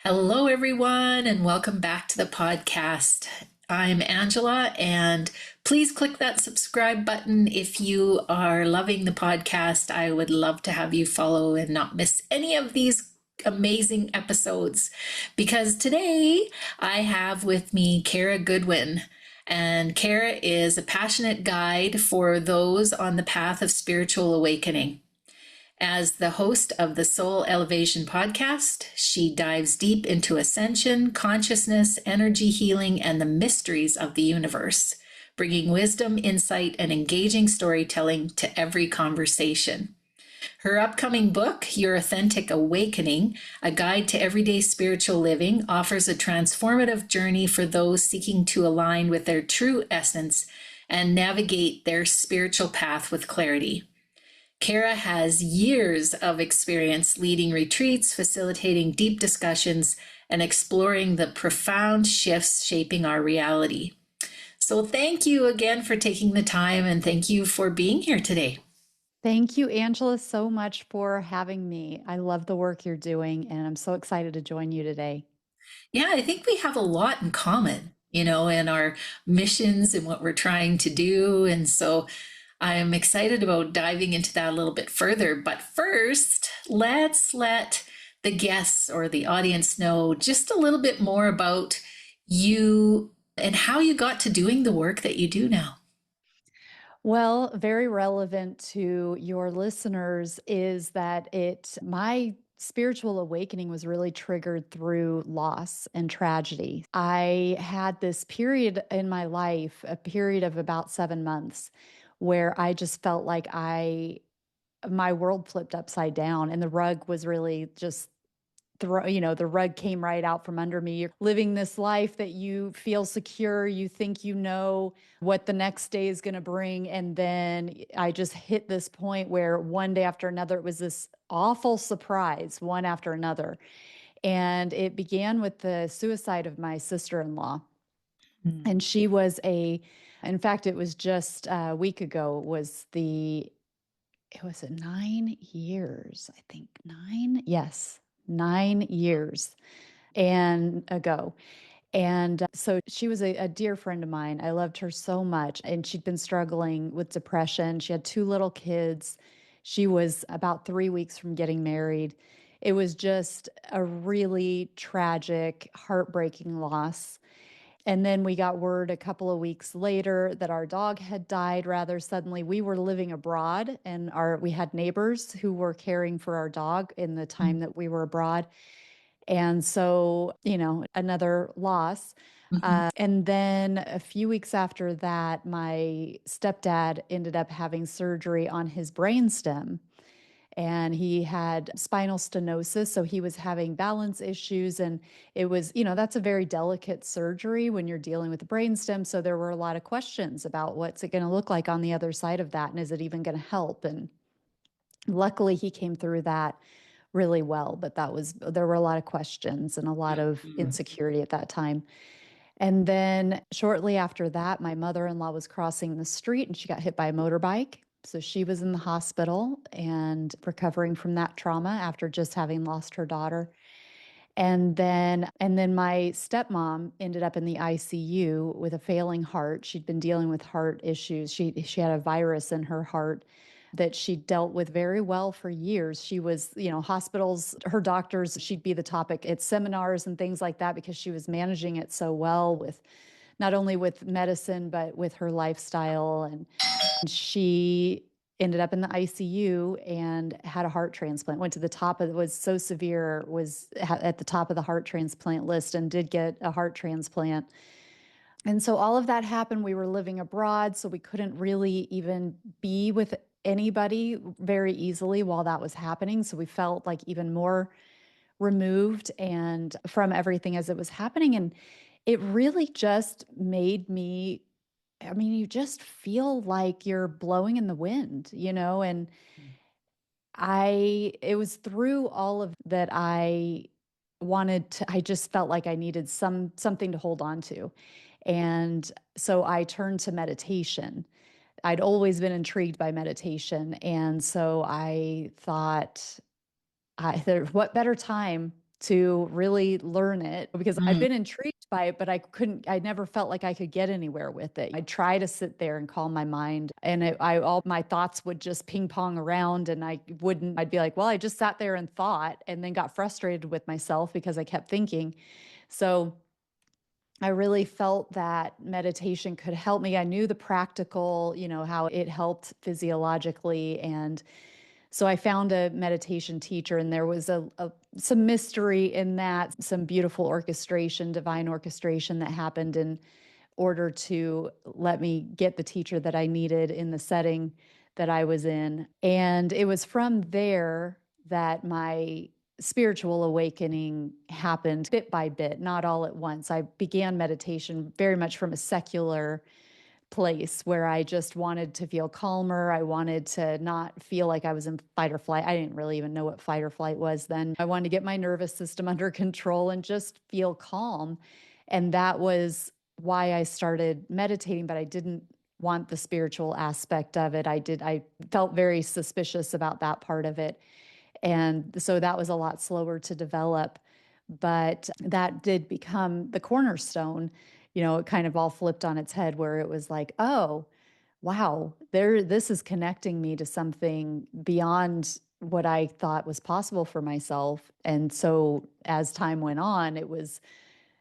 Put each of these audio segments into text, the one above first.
Hello, everyone, and welcome back to the podcast. I'm Angela, and please click that subscribe button if you are loving the podcast. I would love to have you follow and not miss any of these amazing episodes because today I have with me Kara Goodwin. And Kara is a passionate guide for those on the path of spiritual awakening. As the host of the Soul Elevation podcast, she dives deep into ascension, consciousness, energy healing, and the mysteries of the universe, bringing wisdom, insight, and engaging storytelling to every conversation. Her upcoming book, Your Authentic Awakening, A Guide to Everyday Spiritual Living, offers a transformative journey for those seeking to align with their true essence and navigate their spiritual path with clarity. Kara has years of experience leading retreats, facilitating deep discussions, and exploring the profound shifts shaping our reality. So thank you again for taking the time, and thank you for being here today. Thank you, Angela, so much for having me. I love the work you're doing, and I'm so excited to join you today. Yeah, I think we have a lot in common, in our missions and what we're trying to do. And so I am excited about diving into that a little bit further. But first, let's let the guests or the audience know just a little bit more about you and how you got to doing the work that you do now. Well, very relevant to your listeners is that my spiritual awakening was really triggered through loss and tragedy. I had this period in my life, a period of about 7 months, where I just felt like my world flipped upside down and the rug was really just the rug came right out from under me. You're living this life that you feel secure, you think you know what the next day is going to bring. And then I just hit this point where one day after another, it was this awful surprise, one after another. And it began with the suicide of my sister in law. Mm. And in fact, it was just a week ago, it was 9 years, I think. Nine? Yes, 9 years and ago. And so she was a dear friend of mine. I loved her so much. And she'd been struggling with depression. She had two little kids. She was about 3 weeks from getting married. It was just a really tragic, heartbreaking loss. And then we got word a couple of weeks later that our dog had died rather suddenly. We were living abroad and we had neighbors who were caring for our dog in the time that we were abroad. And so, another loss. Mhm. And then a few weeks after that, my stepdad ended up having surgery on his brainstem. And he had spinal stenosis. So he was having balance issues. And it was, that's a very delicate surgery when you're dealing with the brainstem. So there were a lot of questions about what's it going to look like on the other side of that? And is it even going to help? And luckily, he came through that really well, but there were a lot of questions and a lot of Mhm. insecurity at that time. And then shortly after that, my mother-in-law was crossing the street and she got hit by a motorbike. So she was in the hospital and recovering from that trauma after just having lost her daughter. And then my stepmom ended up in the ICU with a failing heart. She'd been dealing with heart issues. She had a virus in her heart that she dealt with very well for years. She was, hospitals, her doctors, she'd be the topic at seminars and things like that because she was managing it so well with not only with medicine but with her lifestyle. And she ended up in the ICU and had a heart transplant. Went to the top of it, was so severe, was at the top of the heart transplant list and did get a heart transplant. And so all of that happened. We were living abroad, so we couldn't really even be with anybody very easily while that was happening. So we felt like even more removed and from everything as it was happening. And it really just made me, I mean, you just feel like you're blowing in the wind, and it was through all of that I just felt like I needed something to hold on to. And so I turned to meditation. I'd always been intrigued by meditation. And so I thought, what better time to really learn it because I've Mm. been intrigued by it, but I never felt like I could get anywhere with it. I'd try to sit there and calm my mind, and all my thoughts would just ping pong around, and I'd be like, well, I just sat there and thought, and then got frustrated with myself because I kept thinking. So I really felt that meditation could help me. I knew the practical, how it helped physiologically. And so I found a meditation teacher, and there was some mystery in that, some beautiful orchestration, divine orchestration that happened in order to let me get the teacher that I needed in the setting that I was in. And it was from there that my spiritual awakening happened bit by bit, not all at once. I began meditation very much from a secular place where I just wanted to feel calmer. I wanted to not feel like I was in fight or flight. I didn't really even know what fight or flight was then. I wanted to get my nervous system under control and just feel calm. And that was why I started meditating, but I didn't want the spiritual aspect of it. I felt very suspicious about that part of it. And so that was a lot slower to develop. But that did become the cornerstone. It kind of all flipped on its head where it was like, oh, wow, this is connecting me to something beyond what I thought was possible for myself. And so as time went on, it was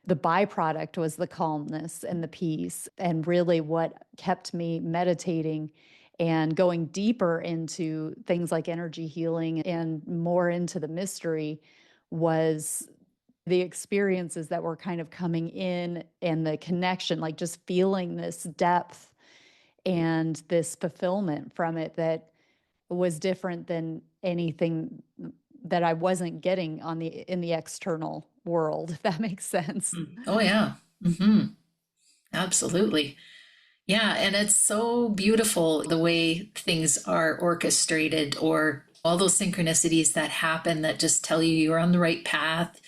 the byproduct was the calmness and the peace. And really what kept me meditating and going deeper into things like energy healing and more into the mystery was the experiences that were kind of coming in and the connection, like just feeling this depth and this fulfillment from it that was different than anything that I wasn't getting in the external world, if that makes sense. Mm. Oh, yeah. Hmm. Absolutely. Yeah, and it's so beautiful the way things are orchestrated, or all those synchronicities that happen that just tell you you're on the right path.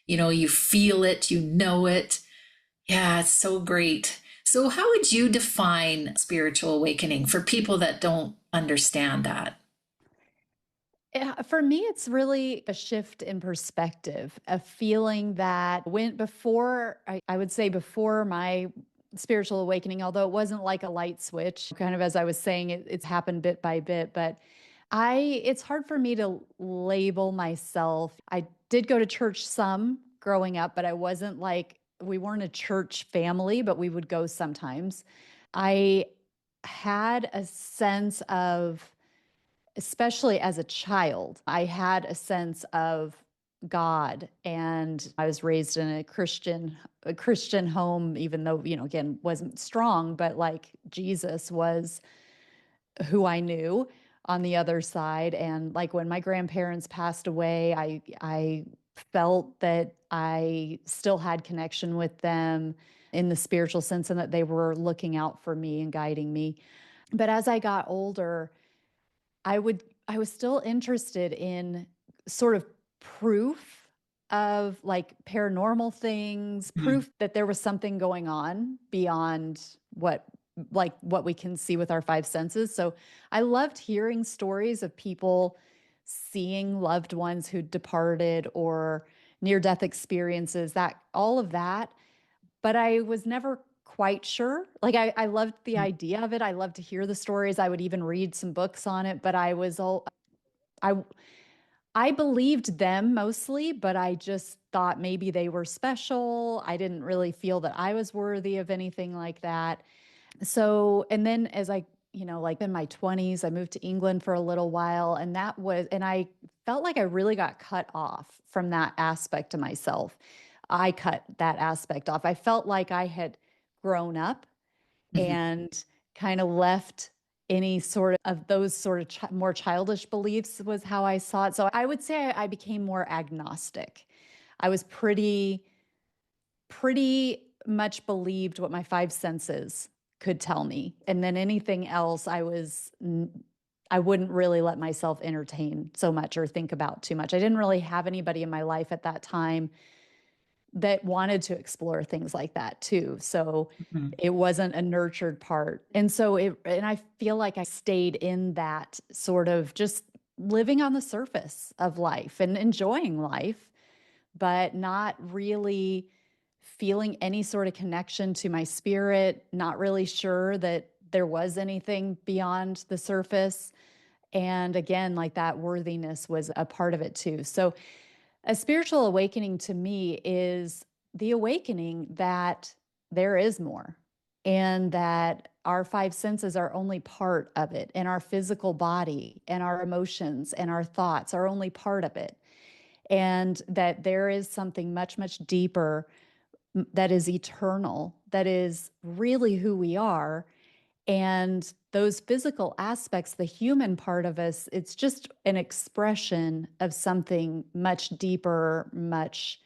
You feel it, you know it. Yeah, it's so great. So, how would you define spiritual awakening for people that don't understand that? Yeah, for me, it's really a shift in perspective, a feeling that went before, I would say before my spiritual awakening, although it wasn't like a light switch, kind of as I was saying, it's happened bit by bit, but it's hard for me to label myself. I did go to church some growing up, but I wasn't like, we weren't a church family, but we would go sometimes. I had a sense of, especially as a child, I had a sense of God, and I was raised in a Christian home, even though, again, wasn't strong, but like Jesus was who I knew on the other side. And like when my grandparents passed away, I felt that I still had connection with them in the spiritual sense and that they were looking out for me and guiding me. But as I got older, I was still interested in sort of proof of like paranormal things, Mm. proof that there was something going on beyond what we can see with our five senses. So I loved hearing stories of people seeing loved ones who departed or near death experiences, that all of that, but I was never quite sure. Like I loved the idea of it. I loved to hear the stories. I would even read some books on it, but I I believed them mostly, but I just thought maybe they were special. I didn't really feel that I was worthy of anything like that. So, and then as like in my 20s, I moved to England for a little while, and I felt like I really got cut off from that aspect of myself. I cut that aspect off. I felt like I had grown up Mhm. and kind of left any sort of those sort of more childish beliefs was how I saw it. So I would say I became more agnostic. I was pretty much believed what my five senses could tell me. And then anything else, I wouldn't really let myself entertain so much or think about too much. I didn't really have anybody in my life at that time that wanted to explore things like that too. So Mhm. it wasn't a nurtured part. And I feel like I stayed in that sort of just living on the surface of life and enjoying life, but not really feeling any sort of connection to my spirit, not really sure that there was anything beyond the surface. And again, like that worthiness was a part of it too. So, a spiritual awakening to me is the awakening that there is more and that our five senses are only part of it, and our physical body and our emotions and our thoughts are only part of it. And that there is something much, much deeper that is eternal, that is really who we are. And those physical aspects, the human part of us, it's just an expression of something much deeper, much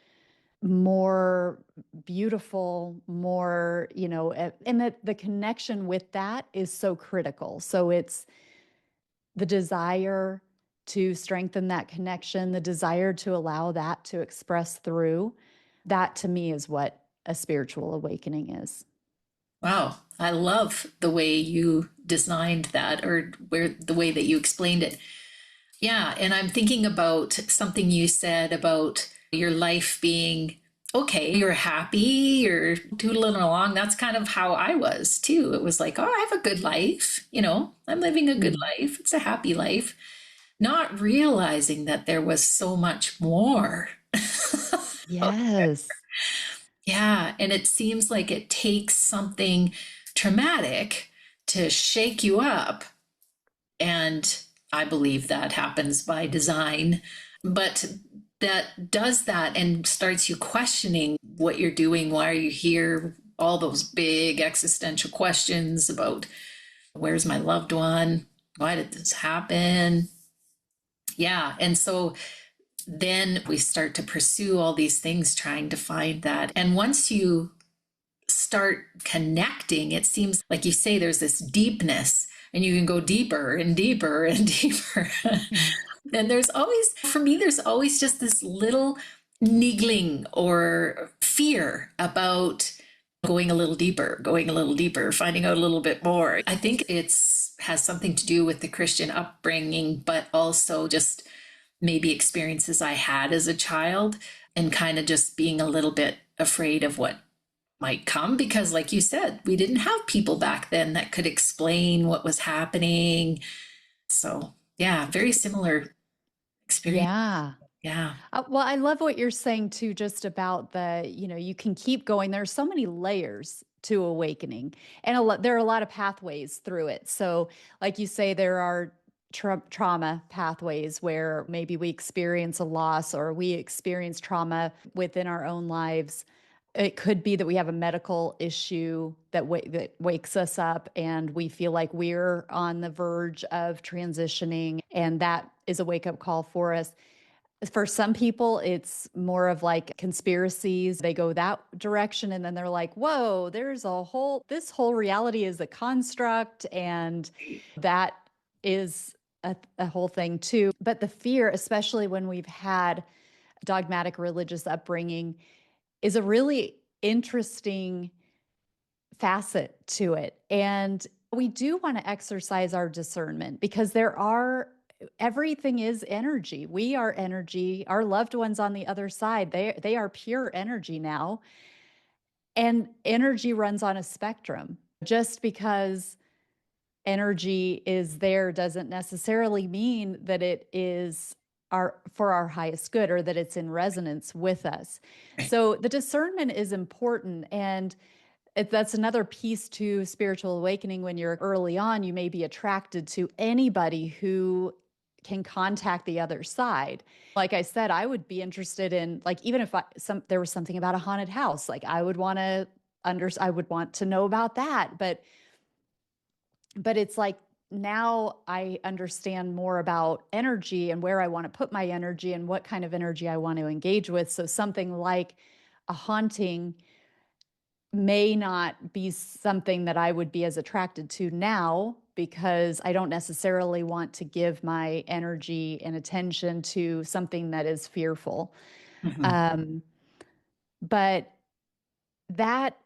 more beautiful, more, and that the connection with that is so critical. So it's the desire to strengthen that connection, the desire to allow that to express through. That to me is what a spiritual awakening is. Wow, I love the way you designed that, or where the way that you explained it. Yeah, and I'm thinking about something you said about your life being okay, you're happy, you're doodling along. That's kind of how I was too. It was like, oh, I have a good life, I'm living a good Mm. life. It's a happy life, not realizing that there was so much more. Yes. Yeah, and it seems like it takes something traumatic to shake you up. And I believe that happens by design, but that does that and starts you questioning what you're doing. Why are you here? All those big existential questions about where's my loved one? Why did this happen? Yeah. And so then we start to pursue all these things trying to find that. And once you start connecting, it seems like you say there's this deepness and you can go deeper and deeper and deeper. Mm. And there's always, for me, there's always just this little niggling or fear about going a little deeper, finding out a little bit more. I think it's has something to do with the Christian upbringing, but also just maybe experiences I had as a child and kind of just being a little bit afraid of what might come because like you said we didn't have people back then that could explain what was happening, so yeah, very similar experience. Yeah. Yeah. Well, I love what you're saying too, just about you can keep going. There's so many layers to awakening, and there are a lot of pathways through it. So, like you say, there are trauma pathways where maybe we experience a loss or we experience trauma within our own lives. It could be that we have a medical issue that wakes us up and we feel like we're on the verge of transitioning, and that is a wake up call for us. For some people, it's more of like conspiracies. They go that direction and then they're like, whoa, this whole reality is a construct. And that is a whole thing too. But the fear, especially when we've had dogmatic religious upbringing, is a really interesting facet to it. And we do want to exercise our discernment because everything is energy. We are energy. Our loved ones on the other side, they are pure energy now. And energy runs on a spectrum. Just because energy is there doesn't necessarily mean that it is for our highest good or that it's in resonance with us. So the discernment is important, and that's another piece to spiritual awakening. When you're early on, you may be attracted to anybody who can contact the other side. Like I said, I would be interested in, like, even if there was something about a haunted house, like I would want to know about that. But it's like now I understand more about energy and where I want to put my energy and what kind of energy I want to engage with. So something like a haunting may not be something that I would be as attracted to now, because I don't necessarily want to give my energy and attention to something that is fearful. Mhm. Um, but that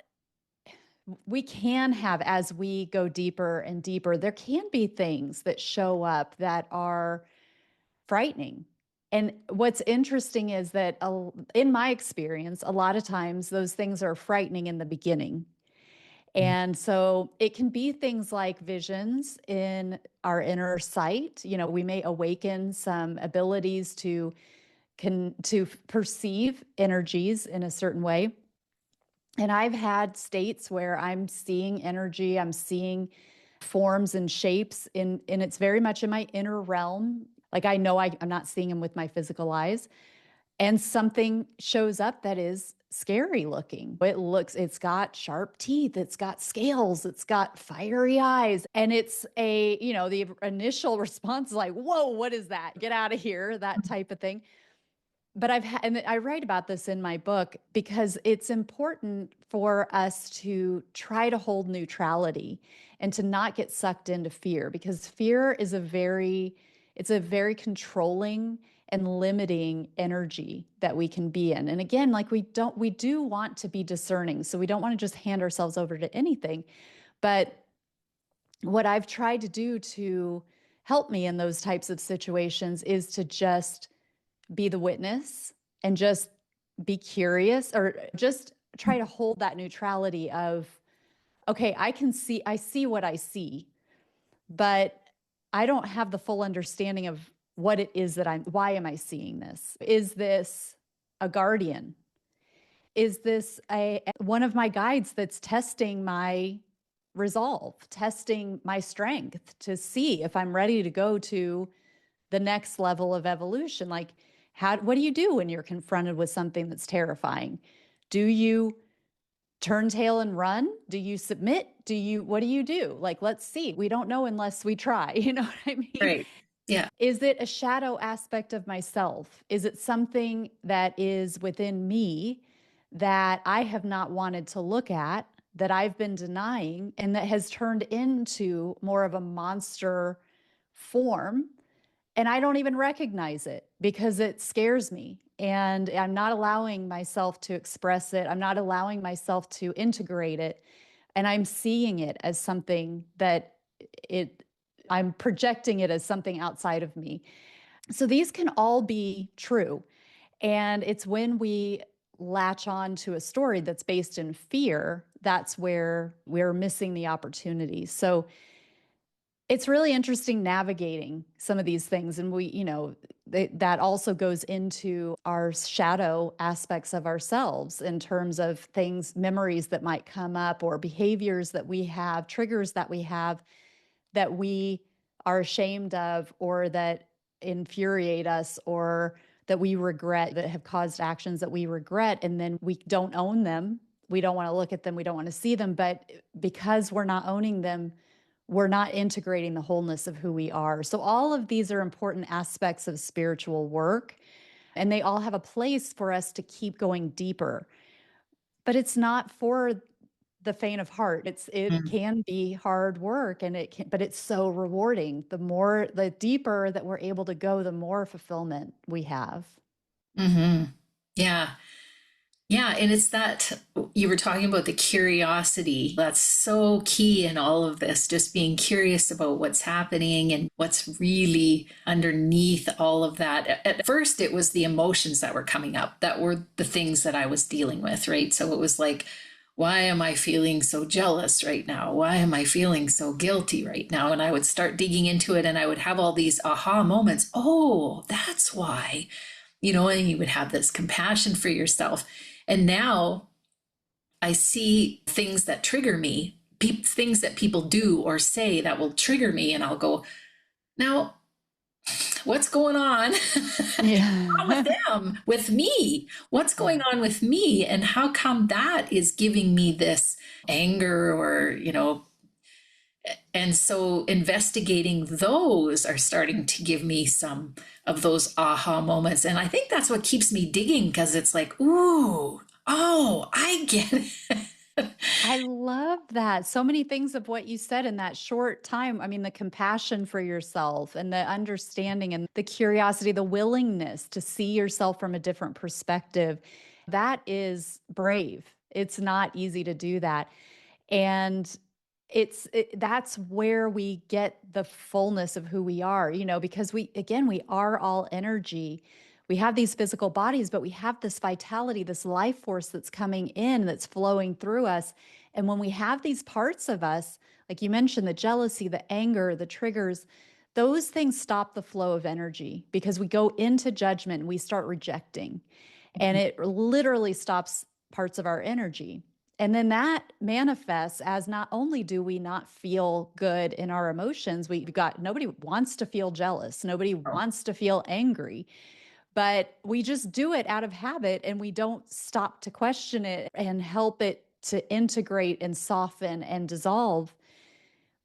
we can have, as we go deeper and deeper, there can be things that show up that are frightening. And what's interesting is that in my experience, a lot of times those things are frightening in the beginning. And so it can be things like visions in our inner sight. You know, we may awaken some abilities to perceive energies in a certain way. And I've had states where I'm seeing energy, I'm seeing forms and shapes and it's very much in my inner realm. Like I know I'm not seeing them with my physical eyes. And something shows up that is scary looking. It's got sharp teeth, it's got scales, it's got fiery eyes. And the initial response is like, whoa, what is that? Get out of here, that type of thing. But and I write about this in my book because it's important for us to try to hold neutrality and to not get sucked into fear, because fear is it's a very controlling and limiting energy that we can be in. And again, like we do want to be discerning. So we don't want to just hand ourselves over to anything. But what I've tried to do to help me in those types of situations is to just be the witness and just be curious, or just try to hold that neutrality of, okay, I see what I see, but I don't have the full understanding of what it is why am I seeing this? Is this a guardian? Is this one of my guides that's testing my resolve, testing my strength to see if I'm ready to go to the next level of evolution? Like, what do you do when you're confronted with something that's terrifying? Do you turn tail and run? Do you submit? What do you do? Like, let's see. We don't know unless we try. You know what I mean? Right. Yeah. Is it a shadow aspect of myself? Is it something that is within me that I have not wanted to look at, that I've been denying, and that has turned into more of a monster form? And I don't even recognize it because it scares me. And I'm not allowing myself to express it. I'm not allowing myself to integrate it. And I'm seeing it as something I'm projecting it as something outside of me. So these can all be true. And it's when we latch on to a story that's based in fear, that's where we're missing the opportunity. So it's really interesting navigating some of these things. And that also goes into our shadow aspects of ourselves in terms of things, memories that might come up, or behaviors that we have, triggers that we have that we are ashamed of, or that infuriate us, or that we regret, that have caused actions that we regret. And then we don't own them. We don't want to look at them. We don't want to see them. But because we're not owning them, we're not integrating the wholeness of who we are. So all of these are important aspects of spiritual work, and they all have a place for us to keep going deeper. But it's not for the faint of heart. It Mm. can be hard work, but it's so rewarding. The deeper that we're able to go, the more fulfillment we have. Mm-hmm. Yeah. Yeah, and it's that you were talking about the curiosity. That's so key in all of this, just being curious about what's happening and what's really underneath all of that. At first, it was the emotions that were coming up, that were the things that I was dealing with, right? So it was like, why am I feeling so jealous right now? Why am I feeling so guilty right now? And I would start digging into it and I would have all these aha moments. Oh, that's why, and you would have this compassion for yourself. And now I see things that trigger me, things that people do or say that will trigger me. And I'll go, now, what's going on? Not with Yeah. them, with me. What's going Yeah. on with me? And how come that is giving me this anger and so investigating those are starting to give me some of those aha moments. And I think that's what keeps me digging, because it's like, ooh, oh, I get it. I love that. So many things of what you said in that short time. I mean, the compassion for yourself and the understanding and the curiosity, the willingness to see yourself from a different perspective. That is brave. It's not easy to do that. And that's where we get the fullness of who we are, because we are all energy. we have these physical bodies, but we have this vitality, this life force that's coming in, that's flowing through us. And when we have these parts of us, like you mentioned, the jealousy, the anger, the triggers, those things stop the flow of energy because we go into judgment and we start rejecting. And it literally stops parts of our energy. And then that manifests as not only do we not feel good in our emotions, we've got nobody wants to feel jealous, nobody wants to feel angry, but we just do it out of habit and we don't stop to question it and help it to integrate and soften and dissolve.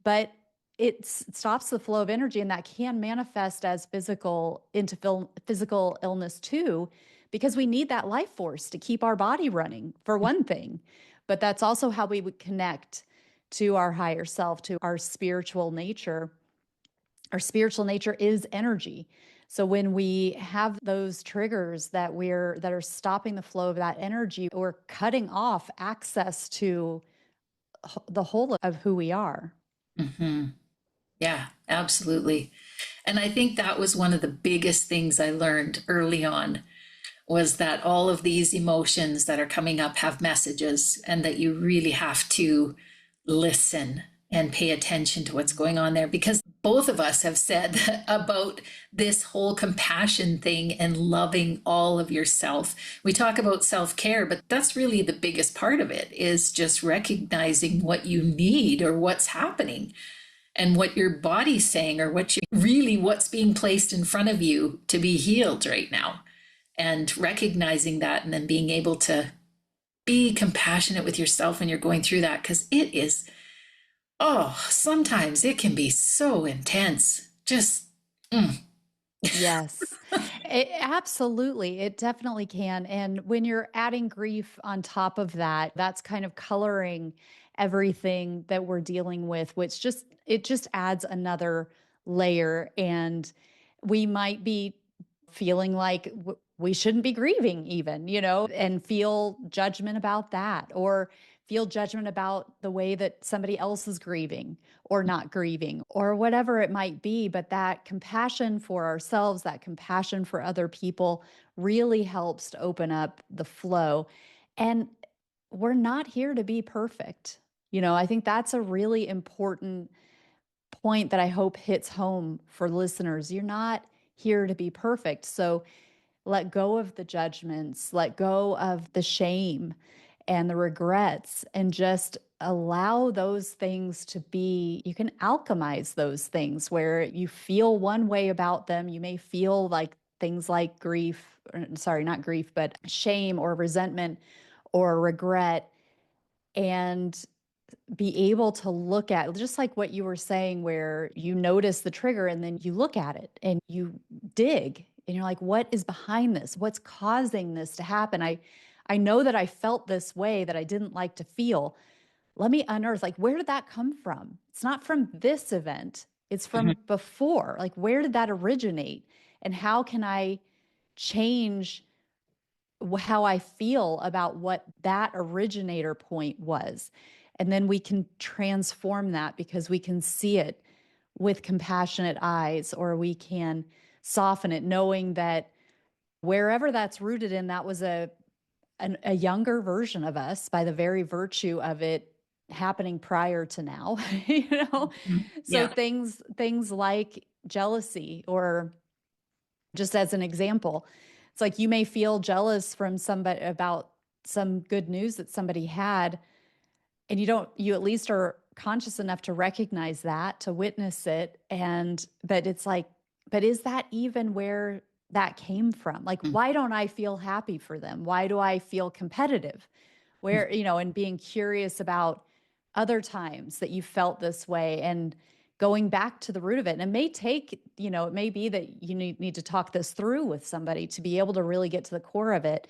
But it stops the flow of energy, and that can manifest as physical illness too, because we need that life force to keep our body running, for one thing. But that's also how we would connect to our higher self, to our spiritual nature. Our spiritual nature is energy. So when we have those triggers that are stopping the flow of that energy, we're cutting off access to the whole of who we are. Mm-hmm. Yeah, absolutely. And I think that was one of the biggest things I learned early on was that all of these emotions that are coming up have messages and that you really have to listen and pay attention to what's going on there, because both of us have said about this whole compassion thing and loving all of yourself. We talk about self-care, but that's really the biggest part of it, is just recognizing what you need or what's happening and what your body's saying, or what's being placed in front of you to be healed right now, and recognizing that, and then being able to be compassionate with yourself when you're going through that, because it is, oh, sometimes it can be so intense. Just Yes, absolutely. It definitely can. And when you're adding grief on top of that, that's kind of coloring everything that we're dealing with, which it just adds another layer. And we might be feeling like we shouldn't be grieving, even, and feel judgment about that, or feel judgment about the way that somebody else is grieving or not grieving or whatever it might be. But that compassion for ourselves, that compassion for other people really helps to open up the flow. And we're not here to be perfect. I think that's a really important point that I hope hits home for listeners. You're not here to be perfect. So let go of the judgments, let go of the shame and the regrets, and just allow those things to be. You can alchemize those things where you feel one way about them. You may feel like things like grief, sorry, not grief, but shame or resentment or regret, and be able to look at, just like what you were saying, where you notice the trigger and then you look at it and you dig and you're like, what is behind this? What's causing this to happen? I know that I felt this way that I didn't like to feel. Let me unearth, like, where did that come from? It's not from this event. It's from before. Like, where did that originate? And how can I change how I feel about what that originator point was? And then we can transform that because we can see it with compassionate eyes, or we can soften it, knowing that wherever that's rooted in, that was a younger version of us by the very virtue of it happening prior to now. So yeah. things like jealousy, or just as an example, it's like you may feel jealous from somebody about some good news that somebody had, and you at least are conscious enough to recognize that, to witness it. But it's like, but is that even where that came from? Like, why don't I feel happy for them? Why do I feel competitive? Where, and being curious about other times that you felt this way, and going back to the root of it. And it may take, it may be that you need to talk this through with somebody to be able to really get to the core of it.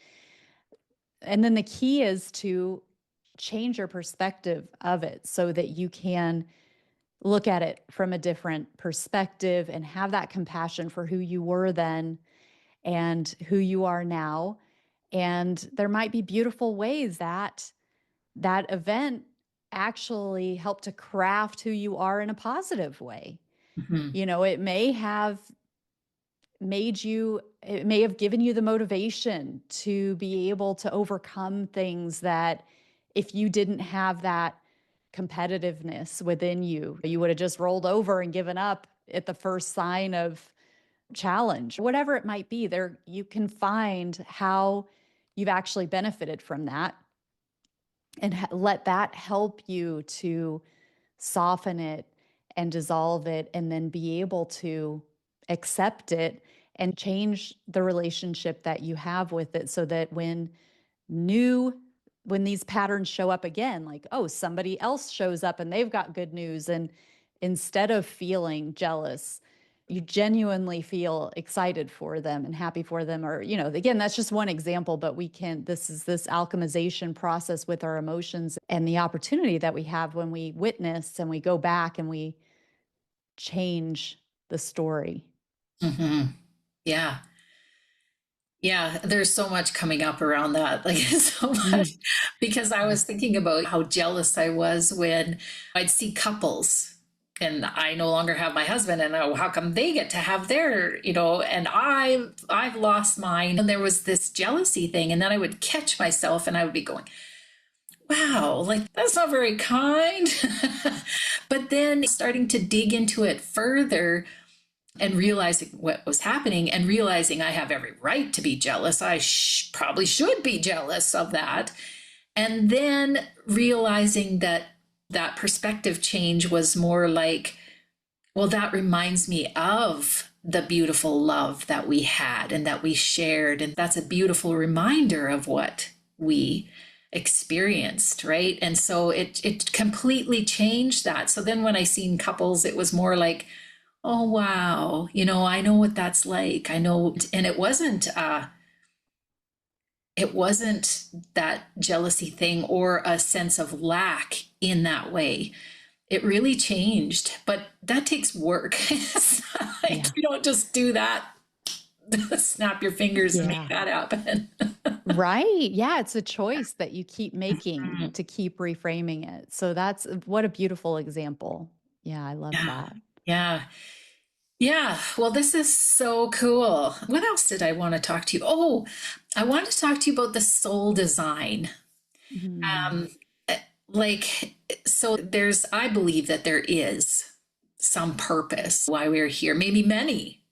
And then the key is to change your perspective of it so that you can look at it from a different perspective and have that compassion for who you were then and who you are now. And there might be beautiful ways that that event actually helped to craft who you are in a positive way. Mm-hmm. It may have it may have given you the motivation to be able to overcome things that if you didn't have that competitiveness within you, you would have just rolled over and given up at the first sign of challenge. Whatever it might be, there you can find how you've actually benefited from that and let that help you to soften it and dissolve it and then be able to accept it and change the relationship that you have with it so that new when these patterns show up again, like, oh, somebody else shows up and they've got good news, and instead of feeling jealous, you genuinely feel excited for them and happy for them. Or, again, that's just one example, but this is this alchemization process with our emotions and the opportunity that we have when we witness and we go back and we change the story. Hmm. Yeah. Yeah, there's so much coming up around that, like so much, Mhm. because I was thinking about how jealous I was when I'd see couples and I no longer have my husband and oh, how come they get to have their, and I've lost mine. And there was this jealousy thing. And then I would catch myself and I would be going, wow, like that's not very kind. But then starting to dig into it further, and realizing what was happening and realizing I have every right to be jealous. I probably should be jealous of that. And then realizing that that perspective change was more like, well, that reminds me of the beautiful love that we had and that we shared. And that's a beautiful reminder of what we experienced, right? And so it completely changed that. So then when I seen couples, it was more like, oh wow, I know what that's like. I know, and it wasn't that jealousy thing or a sense of lack in that way. It really changed, but that takes work. It's not like Yeah. you don't just do that, snap your fingers and make Yeah. that happen. Right. Yeah. It's a choice that you keep making to keep reframing it. So that's what a beautiful example. Yeah. I love Yeah. that. Yeah. Yeah, well, this is so cool. What else did I want to talk to you? Oh, I want to talk to you about the soul design. Mhm. Um, like, so I believe that there is some purpose why we're here, maybe many,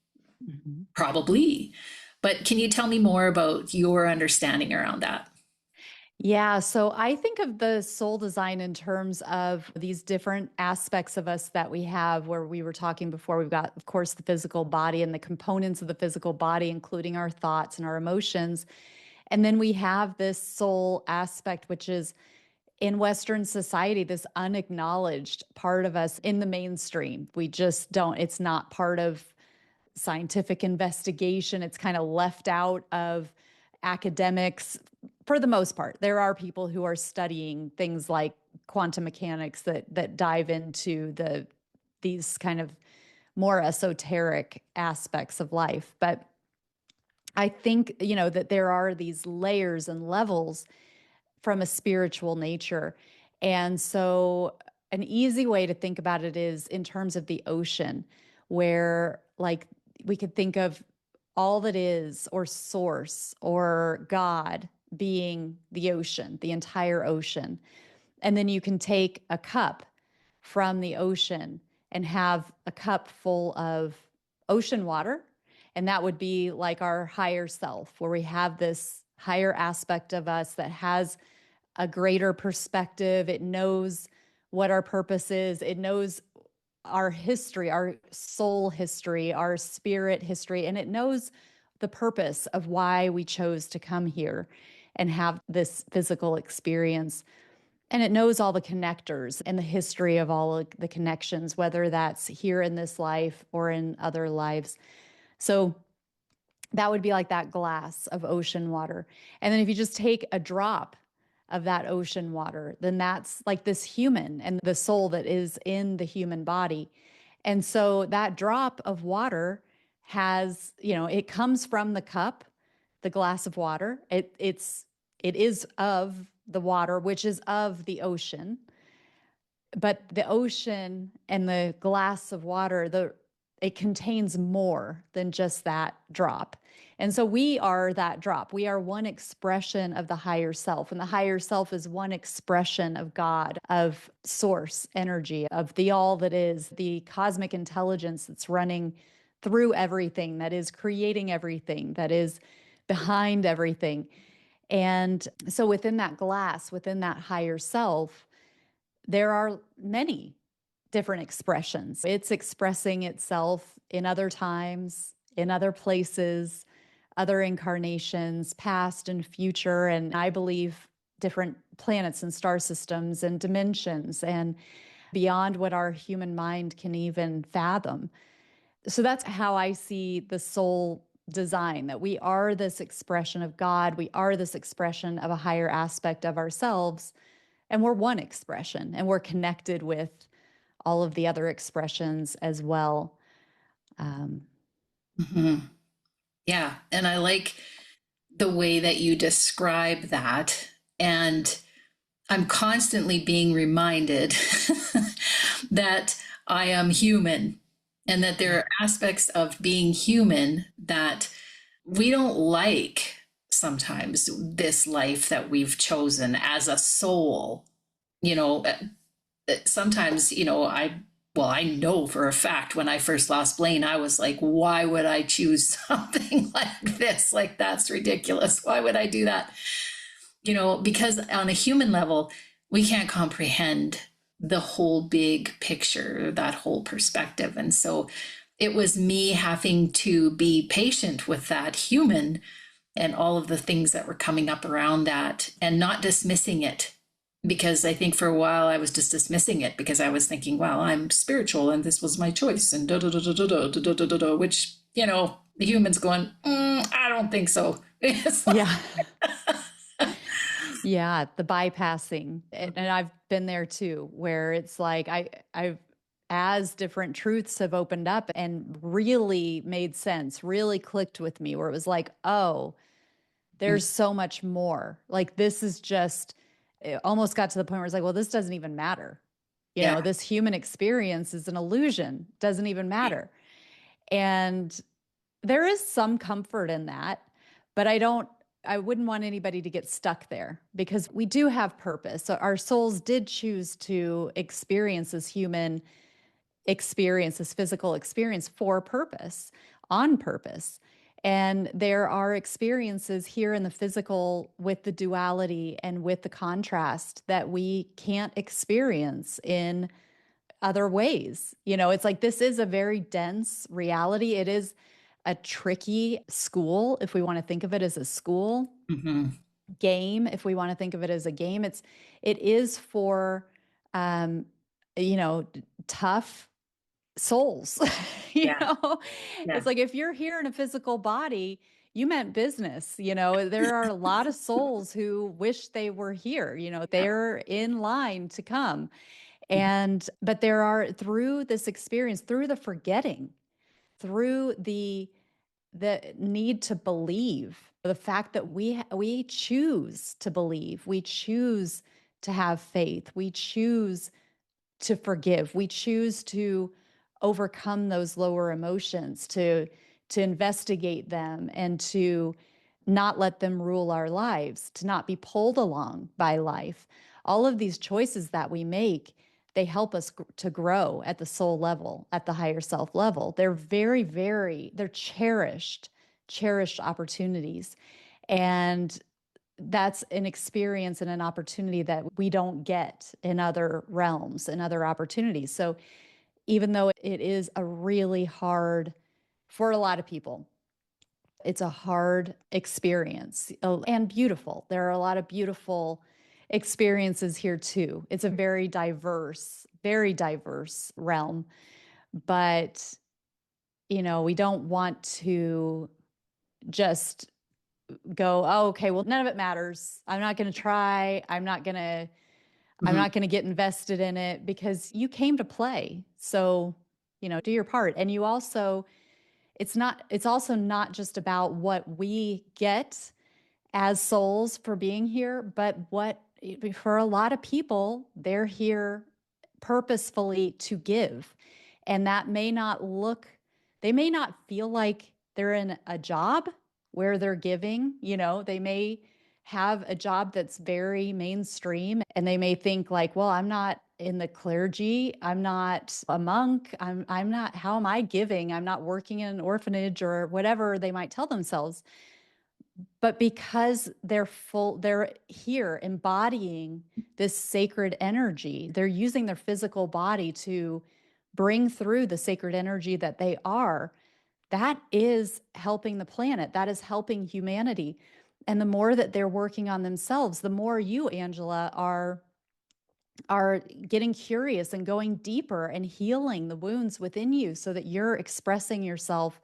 Mhm. probably. But can you tell me more about your understanding around that? Yeah, so I think of the soul design in terms of these different aspects of us that we have, where we were talking before. We've got, of course, the physical body and the components of the physical body, including our thoughts and our emotions. And then we have this soul aspect, which is in Western society, this unacknowledged part of us in the mainstream. We just don't, it's not part of scientific investigation. It's kind of left out of academics for the most part. There are people who are studying things like quantum mechanics that dive into these kind of more esoteric aspects of life. But I think, that there are these layers and levels from a spiritual nature. And so, an easy way to think about it is in terms of the ocean, where like we could think of all that is, or source, or God being the ocean, the entire ocean. And then you can take a cup from the ocean and have a cup full of ocean water. And that would be like our higher self, where we have this higher aspect of us that has a greater perspective. It knows what our purpose is. It knows our history, our soul history, our spirit history, and it knows the purpose of why we chose to come here and have this physical experience. And it knows all the connectors and the history of all of the connections, whether that's here in this life or in other lives. So that would be like that glass of ocean water. And then if you just take a drop of that ocean water, then that's like this human and the soul that is in the human body. And so that drop of water has, it comes from the cup, the glass of water. It is of the water, which is of the ocean. But the ocean and the glass of water, it contains more than just that drop. And so we are that drop. We are one expression of the higher self. And the higher self is one expression of God, of source energy, of the all that is, the cosmic intelligence that's running through everything, that is creating everything, that is behind everything. And so within that glass, within that higher self, there are many different expressions. It's expressing itself in other times, in other places, other incarnations, past and future, and I believe different planets and star systems and dimensions and beyond what our human mind can even fathom. So that's how I see the soul design, that we are this expression of God, we are this expression of a higher aspect of ourselves, and we're one expression, and we're connected with all of the other expressions as well. Mhm. Yeah. And I like the way that you describe that. And I'm constantly being reminded that I am human and that there are aspects of being human that we don't like sometimes, this life that we've chosen as a soul. You know, sometimes, well, I know for a fact when I first lost Blaine, I was like, why would I choose something like this? Like, that's ridiculous. Why would I do that? Because on a human level, we can't comprehend the whole big picture, that whole perspective. And so it was me having to be patient with that human and all of the things that were coming up around that and not dismissing it. Because I think for a while I was just dismissing it because I was thinking, well, I'm spiritual and this was my choice and da da da da da da da da da da, which, the human's going, I don't think so. Yeah. Yeah, the bypassing. And I've been there too, where it's like I've as different truths have opened up and really made sense, really clicked with me, where it was like, oh, there's so much more. Like this is just, it almost got to the point where it's like, well, this doesn't even matter. Yeah. This human experience is an illusion, doesn't even matter. And there is some comfort in that, but I wouldn't want anybody to get stuck there because we do have purpose. So our souls did choose to experience this human experience, this physical experience for purpose, on purpose. And there are experiences here in the physical with the duality and with the contrast that we can't experience in other ways. It's like this is a very dense reality. It is a tricky school, if we want to think of it as a school Mm-hmm. game, if we want to think of it as a game. It is for um, tough souls. you Yeah. know, Yeah. it's like if you're here in a physical body, you meant business. There are a lot of souls who wish they were here. Yeah. They're in line to come. But there are, through this experience, through the forgetting, through the need to believe, the fact that we choose to believe, we choose to have faith, we choose to forgive, we choose to overcome those lower emotions, to investigate them and to not let them rule our lives, to not be pulled along by life. All of these choices that we make, they help us to grow at the soul level, at the higher self level. They're very, very, they're cherished opportunities. And that's an experience and an opportunity that we don't get in other realms and other opportunities. So even though it is a really hard, for a lot of people, it's a hard experience and beautiful. There are a lot of beautiful experiences here too. It's a very diverse realm. But, we don't want to just go, oh, okay, well, none of it matters. I'm not going to try. I'm Mm-hmm. not going to get invested in it because you came to play. So, do your part. And you also, it's also not just about what we get as souls for being here, but for a lot of people, they're here purposefully to give. And that may not look They may not feel like they're in a job where they're giving, they may have a job that's very mainstream and they may think like, well, I'm not in the clergy, I'm not a monk, I'm not, how am I giving? I'm not working in an orphanage or whatever they might tell themselves. But because they're here embodying this sacred energy, they're using their physical body to bring through the sacred energy that they are. That is helping the planet, that is helping humanity. And the more that they're working on themselves, the more you, Angela, are getting curious and going deeper and healing the wounds within you so that you're expressing yourself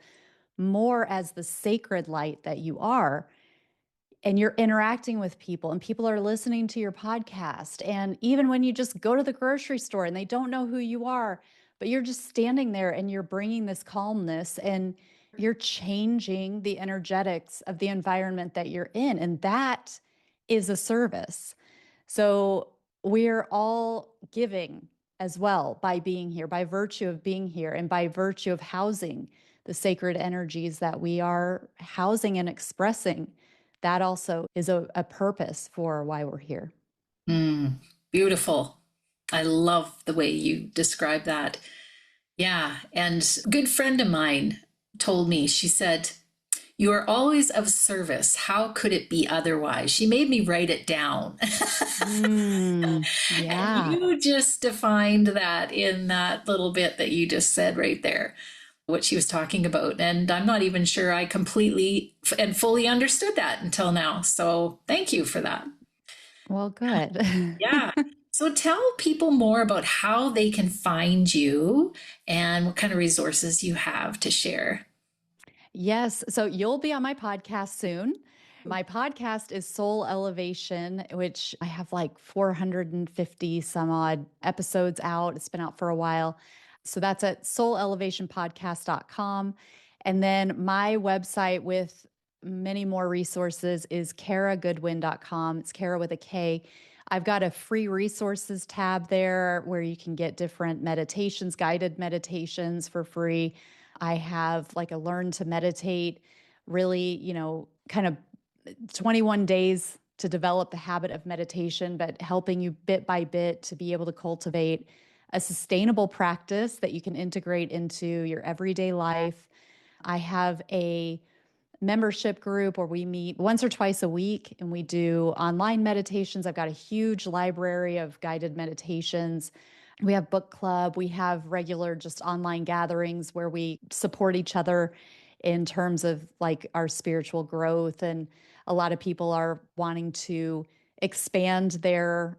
more as the sacred light that you are, and you're interacting with people and people are listening to your podcast. And even when you just go to the grocery store and they don't know who you are, but you're just standing there and you're bringing this calmness and you're changing the energetics of the environment that you're in. And that is a service. So we're all giving as well by being here, by virtue of being here, and by virtue of housing the sacred energies that we are housing and expressing. That also is a purpose for why we're here. Mm, beautiful. I love the way you describe that. Yeah. And a good friend of mine told me, she said, "You are always of service. How could it be otherwise?" She made me write it down. And Yeah. you just defined that in that little bit that you just said right there, what she was talking about. And I'm not even sure I completely and fully understood that until now. So thank you for that. Well, good. Yeah. So tell people more about how they can find you and what kind of resources you have to share. Yes. So you'll be on my podcast soon. My podcast is Soul Elevation, which I have like 450 some odd episodes out. It's been out for a while. So that's at soulelevationpodcast.com. And then my website with many more resources is karagoodwin.com. It's Kara with a K. I've got a free resources tab there where you can get different meditations, guided meditations for free. I have like a learn to meditate, really, kind of 21 days to develop the habit of meditation, but helping you bit by bit to be able to cultivate a sustainable practice that you can integrate into your everyday life. I have a membership group where we meet once or twice a week and we do online meditations. I've got a huge library of guided meditations. We have book club. We have regular just online gatherings where we support each other in terms of like our spiritual growth. And a lot of people are wanting to expand their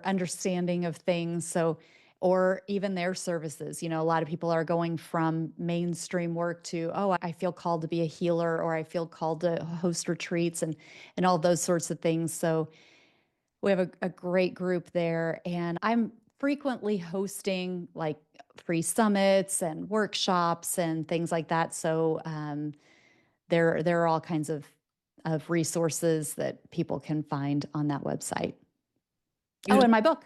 understanding of things. So, or even their services. A lot of people are going from mainstream work to, oh, I feel called to be a healer, or I feel called to host retreats and all those sorts of things. So we have a great group there. And I'm frequently hosting like free summits and workshops and things like that. So there are all kinds of resources that people can find on that website. Oh, Beautiful. and my book.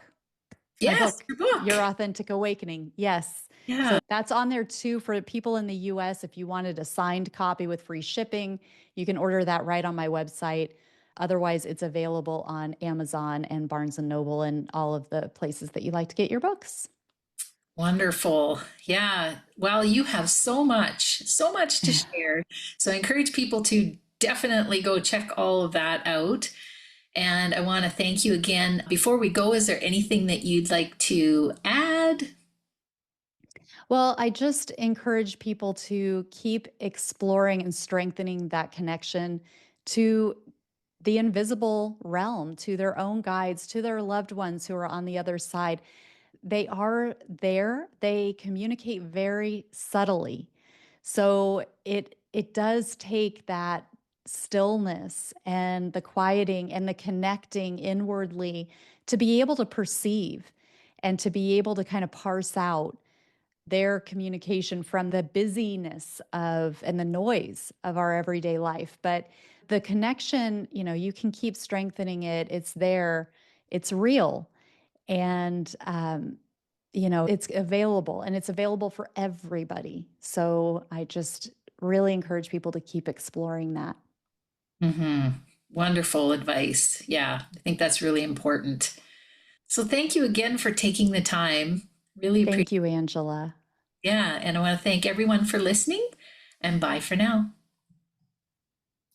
My Yes, book, your book. Your Authentic Awakening. Yes. Yeah. So that's on there too for people in the US. If you wanted a signed copy with free shipping, you can order that right on my website. Otherwise, it's available on Amazon and Barnes and Noble and all of the places that you like to get your books. Wonderful. Yeah. Well, you have so much to share. So I encourage people to definitely go check all of that out. And I want to thank you again. Before we go, is there anything that you'd like to add? Well, I just encourage people to keep exploring and strengthening that connection to the invisible realm, to their own guides, to their loved ones who are on the other side. They are there. They communicate very subtly. So it does take that stillness and the quieting and the connecting inwardly to be able to perceive and to be able to kind of parse out their communication from the busyness of and the noise of our everyday life. But the connection, you can keep strengthening it. It's there, it's real. And it's available and it's available for everybody. So I just really encourage people to keep exploring that. Hmm. Wonderful advice. Yeah, I think that's really important. So thank you again for taking the time. Really appreciate. Thank you, Angela. Yeah, and I want to thank everyone for listening, and bye for now.